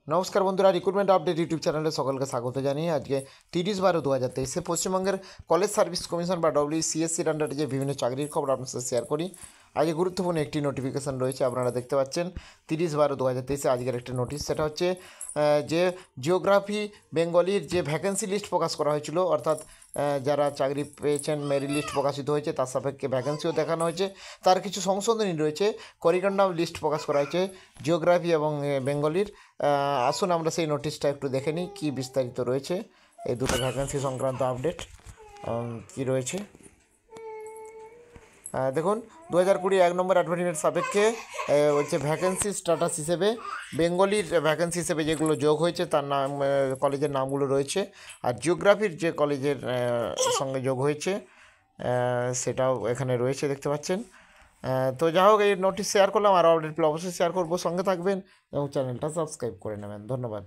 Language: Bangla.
নমস্কার বন্ধুরা, রিক্রুটমেন্ট আপডেট ইউটিউব চ্যানেলে সকলকে স্বাগত জানিয়ে আজকে 30/12/2023 পশ্চিমবঙ্গের কলেজ সার্ভিস কমিশন বা WCSCর আন্ডারে যে বিভিন্ন চাকরির খবর আপনার সাথে শেয়ার করি। আজকে গুরুত্বপূর্ণ একটি নোটিফিকেশান রয়েছে, আপনারা দেখতে পাচ্ছেন 30/12/2023 আজকের একটি নোটিশ। সেটা হচ্ছে যে জিওগ্রাফি বেঙ্গলির যে ভ্যাকেন্সি লিস্ট প্রকাশ করা হয়েছিল, অর্থাৎ যারা চাকরি পেয়েছেন মেরিট লিস্ট প্রকাশিত হয়েছে, তার সাপেক্ষে ভ্যাকেন্সিও দেখানো হয়েছে, তার কিছু সংশোধনী রয়েছে। করিডন্ডাম লিস্ট প্রকাশ করা হয়েছে জিওগ্রাফি এবং বেঙ্গলির। আসুন আমরা সেই নোটিশটা একটু দেখে নিই কী বিস্তারিত রয়েছে এই দুটো ভ্যাকেন্সি সংক্রান্ত আপডেট কী রয়েছে। দেখুন, 2020 1 নম্বর অ্যাডভার্টাইজমেন্ট সাপেক্ষে হচ্ছে ভ্যাকেন্সি স্ট্যাটাস হিসেবে বেঙ্গলির ভ্যাকেন্সি হিসেবে যেগুলো যোগ হয়েছে তার নাম, কলেজের নামগুলো রয়েছে। আর জিওগ্রাফির যে কলেজের সঙ্গে যোগ হয়েছে সেটাও এখানে রয়েছে, দেখতে পাচ্ছেন। তো যা হোক, এই নোটিশ শেয়ার করলাম, আরও আপডেট পেলে অবশ্যই শেয়ার করবো। সঙ্গে থাকবেন এবং চ্যানেলটা সাবস্ক্রাইব করে নেবেন। ধন্যবাদ।